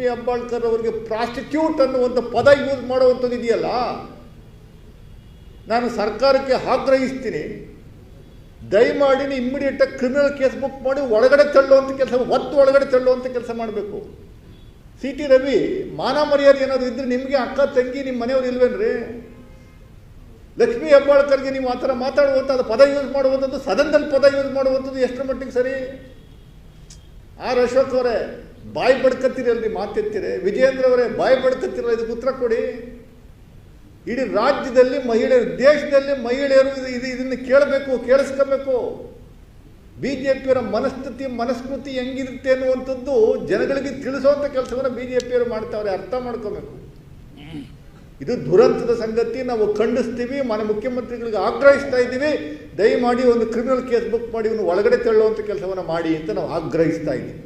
ಹೆಬ್ಬಾಳ್ಕರ್ ಅವರಿಗೆ ಪ್ರಾಸ್ಟಿಟ್ಯೂಟ್ ಅನ್ನುವಂಥ ಪದ ಯೂಸ್ ಮಾಡುವಂಥದ್ದು ಇದೆಯಲ್ಲ, ನಾನು ಸರ್ಕಾರಕ್ಕೆ ಆಗ್ರಹಿಸ್ತೀನಿ, ದಯಮಾಡಿ ಇಮ್ಮಿಡಿಯೇಟಾಗಿ ಕ್ರಿಮಿನಲ್ ಕೇಸ್ ಬುಕ್ ಮಾಡಿ ಒಳಗಡೆ ತಳ್ಳುವಂಥ ಕೆಲಸ, ಒಳಗಡೆ ತಳ್ಳುವಂಥ ಕೆಲಸ ಮಾಡಬೇಕು. ಸಿ ಟಿ ರವಿ ಮಾನ ಮರ್ಯಾದೆ ಏನಾದರೂ ಇದ್ದರೆ ನಿಮಗೆ ಅಕ್ಕ ತಂಗಿ ನಿಮ್ಮ ಮನೆಯವ್ರು ಇಲ್ವೇನ್ರಿ? ಲಕ್ಷ್ಮೀ ಹೆಬ್ಬಾಳ್ಕರ್ಗೆ ನೀವು ಆ ಥರ ಮಾತಾಡುವಂಥದ್ದು, ಪದ ಯೂಸ್ ಮಾಡುವಂಥದ್ದು, ಸದನದಲ್ಲಿ ಪದ ಯೂಸ್ ಮಾಡುವಂಥದ್ದು ಎಷ್ಟರ ಮಟ್ಟಿಗೆ ಸರಿ? ಆರ್ ಅಶೋಕ್ ಅವರೇ ಬಾಯಿ ಬಡ್ಕತ್ತೀರಲ್ರಿ, ಮಾತೆತ್ತೀರಿ. ವಿಜಯೇಂದ್ರ ಅವರೇ ಬಾಯಿ ಬಡ್ಕತ್ತೀರಲ್ಲ, ಇದಕ್ಕೆ ಉತ್ತರ ಕೊಡಿ. ಇಡೀ ರಾಜ್ಯದಲ್ಲಿ ಮಹಿಳೆಯರು, ದೇಶದಲ್ಲಿ ಮಹಿಳೆಯರು ಇದನ್ನು ಕೇಳಬೇಕು, ಕೇಳಿಸ್ಕೋಬೇಕು. ಬಿ ಜೆ ಪಿಯವರ ಮನಸ್ಕೃತಿ ಹೆಂಗಿರುತ್ತೆ ಅನ್ನುವಂಥದ್ದು ಜನಗಳಿಗೆ ತಿಳಿಸುವಂಥ ಕೆಲಸವನ್ನು ಬಿ ಜೆ ಪಿಯವರು ಮಾಡ್ತಾವ್ರೆ, ಅರ್ಥ ಮಾಡ್ಕೋಬೇಕು. ಇದು ದುರಂತದ ಸಂಗತಿ, ನಾವು ಖಂಡಿಸ್ತೀವಿ, ಮುಖ್ಯಮಂತ್ರಿಗಳಿಗೆ ಆಗ್ರಹಿಸ್ತಾ ಇದ್ದೀವಿ. ದಯಮಾಡಿ ಒಂದು ಕ್ರಿಮಿನಲ್ ಕೇಸ್ ಬುಕ್ ಮಾಡಿ ಇವನು ಒಳಗಡೆ ತಳ್ಳುವಂಥ ಕೆಲಸವನ್ನು ಮಾಡಿ ಅಂತ ನಾವು ಆಗ್ರಹಿಸ್ತಾ ಇದ್ದೀವಿ.